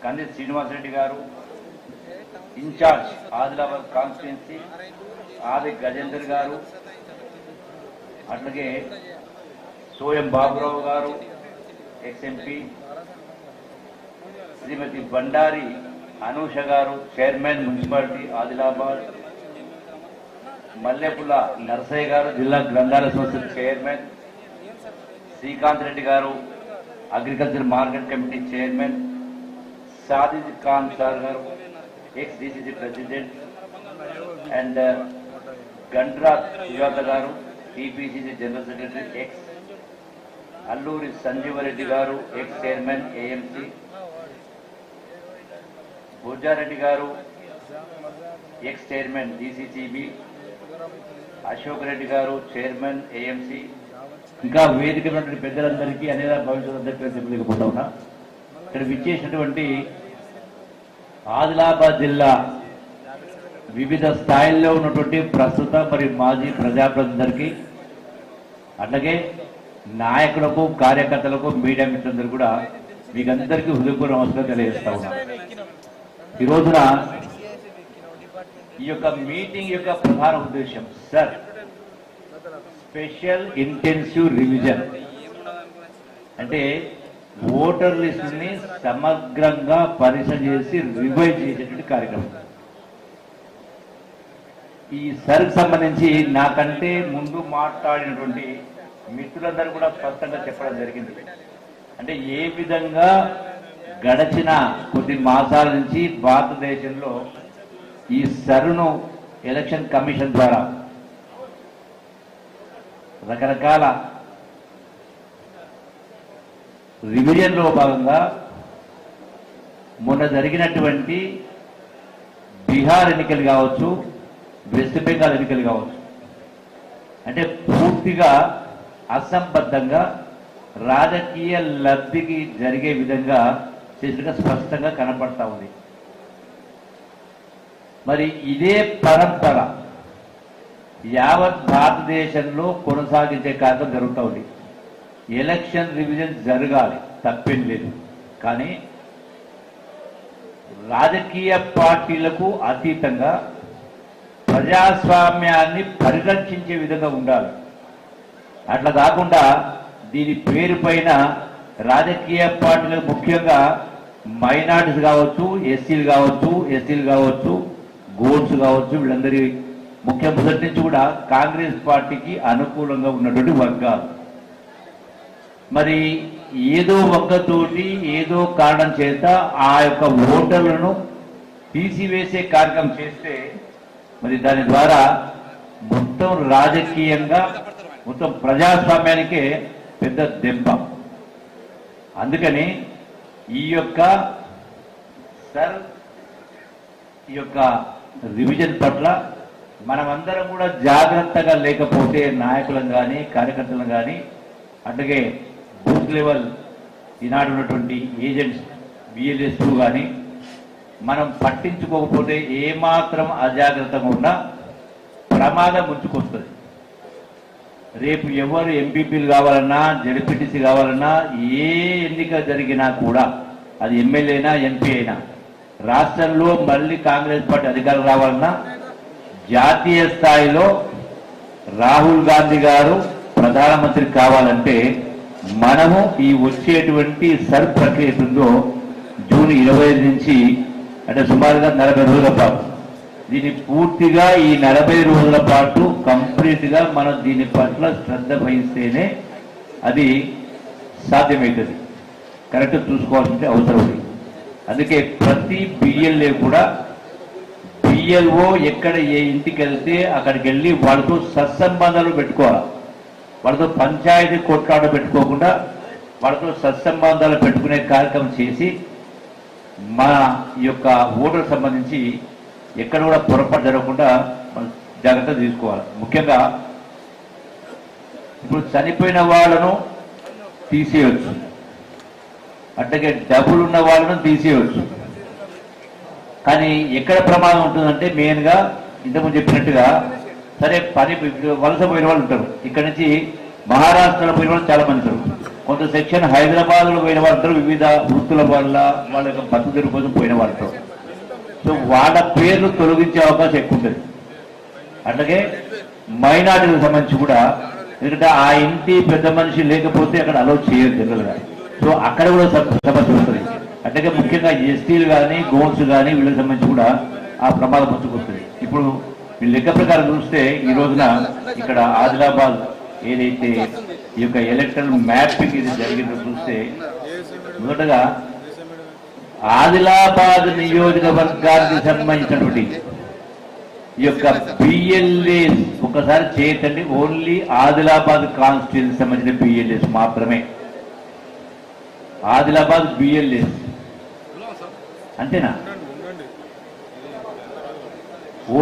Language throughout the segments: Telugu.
కంది శ్రీనివాసరెడ్డి గారు, ఇన్ఛార్జ్ ఆదిలాబాద్ కాన్స్టిట్యున్సీ ఆది గజేందర్ గారు, అట్లాగే సోయం బాబురావు గారు ఎక్స్ఎంపీ, శ్రీమతి బండారి అనూష గారు చైర్మన్ మున్సిపాలిటీ ఆదిలాబాద్, మల్లెపుల్ల నరసయ్య గారు జిల్లా గ్రంథాలయ సంస్థ chairman, Srikanth Reddy garu agriculture market committee chairman, Sadid Khan sir garu ex DCC president and Gandra Sujatha garu TPCC general secretary ex, Alluri Sanjeevareddy garu ex chairman AMC, Bujjareddy garu ex chairman DCCB, Ashok Reddy garu chairman AMC, ఇంకా వేదిక ఉన్నటువంటి పెద్దలందరికీ అనేక భవిష్యత్తు చెప్పలేకపోతా ఉన్నా. ఇక్కడ విచ్చేసినటువంటి ఆదిలాబాద్ జిల్లా వివిధ స్థాయిల్లో ఉన్నటువంటి ప్రస్తుత మరియు మాజీ ప్రజాప్రతినిధులకి, అట్లాగే నాయకులకు, కార్యకర్తలకు, మీడియా మిత్రులందరూ కూడా మీకందరికీ హృదయపూర్వక నమస్కారం తెలియజేస్తా ఉన్నా. ఈ రోజున ఈ యొక్క మీటింగ్ యొక్క ప్రధాన ఉద్దేశం సార్ స్పెషల్ ఇంటెన్సివ్ రివిజన్ అంటే ఓటర్ లిస్ట్ ని సమగ్రంగా పరిశీలన చేసి రివైజ్ చేసేటువంటి కార్యక్రమం. ఈ సర్కి సంబంధించి నాకంటే ముందు మాట్లాడినటువంటి మిత్రులందరూ కూడా స్పష్టంగా చెప్పడం జరిగింది. అంటే ఏ విధంగా గడచిన కొద్ది మాసాల నుంచి భారతదేశంలో ఈ సర్ను ఎలక్షన్ కమిషన్ ద్వారా రకరకాల రివిజన్లో భాగంగా మొన్న జరిగినటువంటి బీహార్ ఎన్నికలు కావచ్చు, వెస్ట్ బెంగాల్ ఎన్నికలు కావచ్చు, అంటే పూర్తిగా అసంబద్ధంగా రాజకీయ లబ్ధికి జరిగే విధంగా చేసినట్టుగా స్పష్టంగా కనపడతా ఉంది. మరి ఇదే పరంపర యావత్ భారతదేశంలో కొనసాగించే కార్యక్రమం జరుగుతూ ఉంది. ఎలక్షన్ రివిజన్ జరగాలి, తప్పేం లేదు. కానీ రాజకీయ పార్టీలకు అతీతంగా ప్రజాస్వామ్యాన్ని పరిరక్షించే విధంగా ఉండాలి. అట్లా కాకుండా దీని పేరు పైన రాజకీయ పార్టీలకు, ముఖ్యంగా మైనార్టీస్ కావచ్చు, ఎస్సీలు కావచ్చు, గోడ్స్ కావచ్చు, వీళ్ళందరి ముఖ్య మొదటి నుంచి కూడా కాంగ్రెస్ పార్టీకి అనుకూలంగా ఉన్నటువంటి వర్గాలు మరి ఏదో ఒక్కతోటి ఏదో కారణం చేత ఆ యొక్క ఓటర్లను తీసివేసే కార్యక్రమం చేస్తే మరి దాని ద్వారా మొత్తం రాజకీయంగా మొత్తం ప్రజాస్వామ్యానికే పెద్ద దెబ్బ. అందుకని ఈ యొక్క రివిజన్ పట్ల మనమందరం కూడా జాగ్రత్తగా లేకపోతే నాయకులను కానీ, కార్యకర్తలను కానీ, అట్లాగే బూత్ లెవెల్ ఈనాడు ఉన్నటువంటి ఏజెంట్స్ బిఎల్ఎస్ కానీ మనం పట్టించుకోకపోతే ఏమాత్రం అజాగ్రత్తగా ఉన్నా ప్రమాదం ముంచుకొస్తుంది. రేపు ఎవరు ఎంపీపీలు కావాలన్నా, జడ్పీటీసీ కావాలన్నా, ఏ ఎన్నిక జరిగినా కూడా అది ఎమ్మెల్యే అయినా, ఎంపీ అయినా, రాష్ట్రంలో మళ్ళీ కాంగ్రెస్ పార్టీ అధికారం రావాలన్నా జాతీయ స్థాయిలో రాహుల్ గాంధీ గారు ప్రధానమంత్రి కావాలంటే మనము ఈ వచ్చేటువంటి సర్ ప్రక్రియ ఉందో జూన్ 25 నుంచి అంటే సుమారుగా 40 రోజుల పాటు దీన్ని పూర్తిగా ఈ 40 రోజుల పాటు కంప్లీట్ గా మనం దీని పట్ల శ్రద్ధ వహిస్తేనే అది సాధ్యమవుతుంది. కరెక్ట్ చూసుకోవాల్సిన అవసరం ఉంది. అందుకే ప్రతి బిఎల్ఏ కూడా బిఎల్ఓ ఎక్కడ ఏ ఇంటికి వెళ్తే అక్కడికి వెళ్ళి వాళ్ళతో సత్సంబంధాలు పెట్టుకోవాలి. వాళ్ళతో పంచాయతీ కొట్లాట పెట్టుకోకుండా వాళ్ళతో సత్సంబంధాలు పెట్టుకునే కార్యక్రమం చేసి మన యొక్క ఓటర్ సంబంధించి ఎక్కడ కూడా పొరపాటు జరగకుండా మనం జాగ్రత్త తీసుకోవాలి. ముఖ్యంగా ఇప్పుడు చనిపోయిన వాళ్ళను తీసేయవచ్చు, అట్లాగే డబ్బులు ఉన్న వాళ్ళను తీసేయవచ్చు. కానీ ఎక్కడ ప్రమాదం ఉంటుందంటే మెయిన్గా ఇంతకుముందు చెప్పినట్టుగా సరే వలస పోయిన వాళ్ళు ఉంటారు. ఇక్కడ నుంచి మహారాష్ట్రలో పోయిన వాళ్ళు చాలా మంది ఉంటారు. కొంత సెక్షన్ హైదరాబాద్లో పోయిన వాళ్ళందరూ వివిధ వృత్తుల వల్ల వాళ్ళ యొక్క బతుకుల కోసం పోయిన వాళ్ళతో. సో వాళ్ళ పేర్లు తొలగించే అవకాశం ఎక్కువ ఉంటుంది. అట్లాగే మైనార్టీలకు సంబంధించి కూడా, ఎందుకంటే ఆ ఇంటి పెద్ద మనిషి లేకపోతే అక్కడ అలౌ చేయరు జనరల్గా. సో అక్కడ కూడా సమస్య ఉంటుంది. అట్లాగే ముఖ్యంగా ఎస్టీలు కానీ గోల్స్ కానీ వీళ్ళకి సంబంధించి కూడా ఆ ప్రమాదం పుచ్చుకొస్తుంది. ఇప్పుడు ఈ లెక్క ప్రకారం చూస్తే ఈ రోజున ఇక్కడ ఆదిలాబాద్ ఏదైతే ఈ యొక్క ఎలక్ట్రల్ మ్యాపింగ్ ఇది జరిగిందో చూస్తే, మొదటగా ఆదిలాబాద్ నియోజకవర్గానికి సంబంధించినటువంటి ఈ యొక్క బిఎల్ఏస్ ఒకసారి చేయటండి. ఓన్లీ ఆదిలాబాద్ కాన్స్టిట్యూన్సీ సంబంధించిన బిఎల్ఏస్ మాత్రమే. ఆదిలాబాద్ బిఎల్ఏస్ అంతేనా?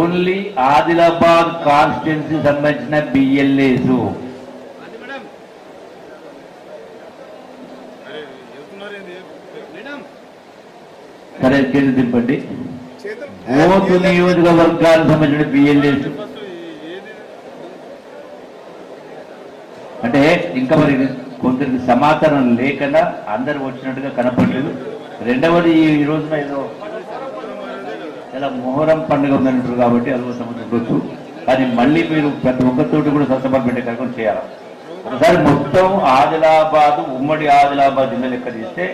ఓన్లీ ఆదిలాబాద్ కాన్స్టిట్యూన్సీ సంబంధించిన బిఎల్ఏస్. సరే చేతి దింపండి. ఓటు నియోజకవర్గాలకు సంబంధించిన బిఎల్ఏస్ అంటే ఇంకా మరి కొందరికి సమాచారం లేకుండా అందరు వచ్చినట్టుగా కనపడలేదు. రెండవది ఈ రోజున ఏదో చాలా మొహరం పండుగ ఉందంటారు కాబట్టి అదో సమస్యవచ్చు. కానీ మళ్ళీ మీరు ప్రతి ఒక్కరితోటి కూడా సత్సభలు పెట్టే కార్యక్రమం చేయాలి. ఒకసారి మొత్తం ఆదిలాబాద్ ఉమ్మడి ఆదిలాబాద్ జిల్లా లెక్క తీస్తే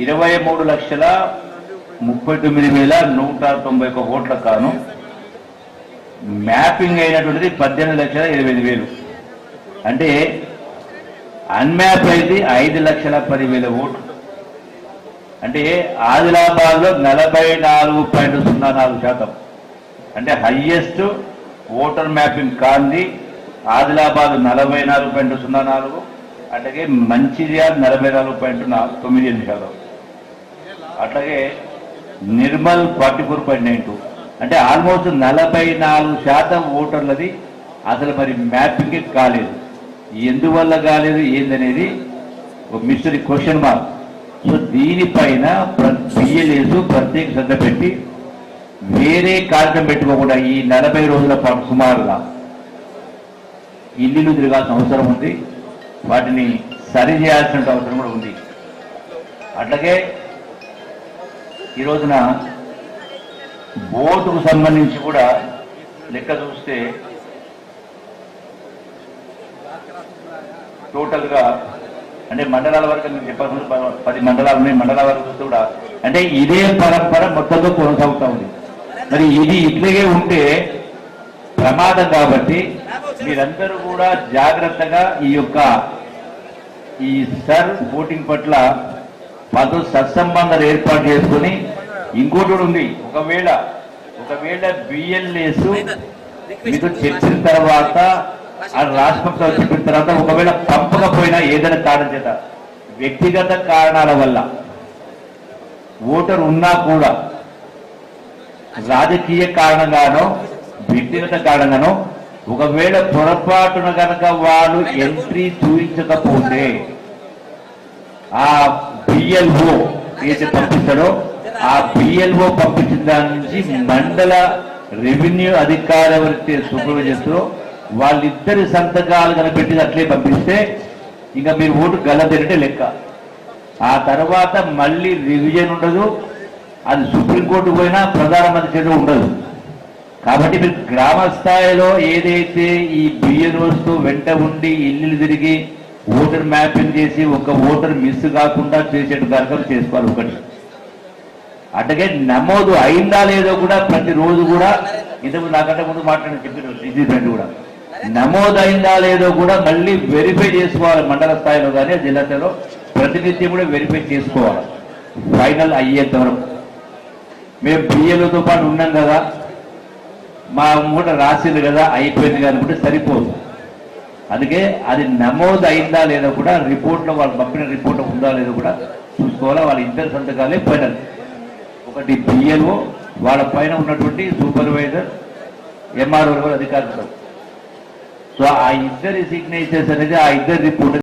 23,39,191 ఓట్ల కాను మ్యాపింగ్ అయినటువంటిది 18,25,000. అంటే అన్మ్యాప్ అయితే 5,10,000 ఓట్లు. అంటే ఆదిలాబాద్ లో 44.04%. అంటే హైయెస్ట్ ఓటర్ మ్యాపింగ్ కాంది ఆదిలాబాద్ 44.04, అట్లాగే మంచిర్యాల 44.98%, అట్లాగే నిర్మల్ 44.92. అంటే ఆల్మోస్ట్ 44% ఓటర్లది అసలు మరి మ్యాపింగ్ కాలేదు. ఎందువల్ల కాలేదు ఏందనేది ఒక మిస్టరీ క్వశ్చన్ మార్క్. సో దీనిపైన బిఎల్ఏస్ ప్రత్యేక శ్రద్ధ పెట్టి వేరే కార్యక్రమం పెట్టుకోకుండా ఈ 40 రోజుల పాటు సుమారుగా ఇల్లు తిరగాల్సిన అవసరం ఉంది. వాటిని సరి చేయాల్సిన అవసరం కూడా ఉంది. అట్లాగే ఈ రోజున ఓటుకు సంబంధించి కూడా లెక్క చూస్తే టోటల్గా అంటే మండలాల వరకు నేను చెప్పాల్సిన 10 మండలాలు ఉన్నాయి. మండలాల వరకు చూస్తే కూడా అంటే ఇదే పరంపర మొత్తంలో కొనసాగుతూ ఉంది. మరి ఇది ఇట్లాగే ఉంటే ప్రమాదం. కాబట్టి మీరందరూ కూడా జాగ్రత్తగా ఈ సర్ ఓటింగ్ పట్ల మాతో సత్సంబంధాలు ఏర్పాటు చేసుకుని, ఇంకోటి కూడా ఉంది. ఒకవేళ బిఎల్ఏస్ మీకు చెప్పిన తర్వాత రాష్ట్రంతో చెప్పిన తర్వాత ఒకవేళ పంపకపోయినా ఏదైనా కారణం చేత వ్యక్తిగత కారణాల వల్ల ఓటర్ ఉన్నా కూడా రాజకీయ కారణంగానో వ్యక్తిగత కారణంగానో ఒకవేళ పొరపాటున కనుక వాళ్ళు ఎంట్రీ చూపించకపోతే ఆ బిఎల్ఓ ఏదైతే పంపిస్తాడో ఆ బిఎల్ఓ పంపించిన దాని నుంచి మండల రెవెన్యూ అధికార సూపర్వైజర్స్ వాళ్ళిద్దరి సంతకాలు కనిపెట్టి అట్లే పంపిస్తే ఇంకా మీరు ఓటు గల్లబెరిటే లెక్క. ఆ తర్వాత మళ్ళీ రివిజన్ ఉండదు. అది సుప్రీంకోర్టు పోయినా ప్రధానమంత్రి చేతిలో ఉండదు. కాబట్టి మీరు గ్రామ స్థాయిలో ఏదైతే ఈ బిఎల్ఓస్తో వెంట ఉండి ఇల్లు తిరిగి ఓటర్ మ్యాపింగ్ చేసి ఒక ఓటర్ మిస్ కాకుండా చేసే కార్యక్రమం చేసుకోవాలి. ఒకటి అట్లాగే నమోదు అయిందా లేదో కూడా ప్రతిరోజు కూడా ఇంతకు నాకంటే ముందు మాట్లాడిన చెప్పిన ఇది ఫ్రెండ్ కూడా నమోదు అయిందా లేదో కూడా మళ్ళీ వెరిఫై చేసుకోవాలి. మండల స్థాయిలో కానీ జిల్లా స్థాయిలో ప్రతినిత్యం కూడా వెరిఫై చేసుకోవాలి ఫైనల్ అయ్యేంత వరకు. మేము బిఎల్ఓతో పాటు ఉన్నాం కదా, మా మూట రాసింది కదా అయిపోయింది కదా అనుకుంటే సరిపోదు. అందుకే అది నమోదు అయిందా లేదో కూడా రిపోర్ట్లో వాళ్ళు పంపిన రిపోర్ట్లో ఉందా లేదో కూడా చూసుకోవాలి. వాళ్ళ ఇద్దరు సంతకాలే ఫైనల్. ఒకటి బిఎల్ఓ, వాళ్ళ పైన ఉన్నటువంటి సూపర్వైజర్, ఎంఆర్ఓ అధికారులు. సో ఆ ఇద్దరి సిగ్నేచర్స్ అనేది ఆ ఇద్దరు రిపోర్ట్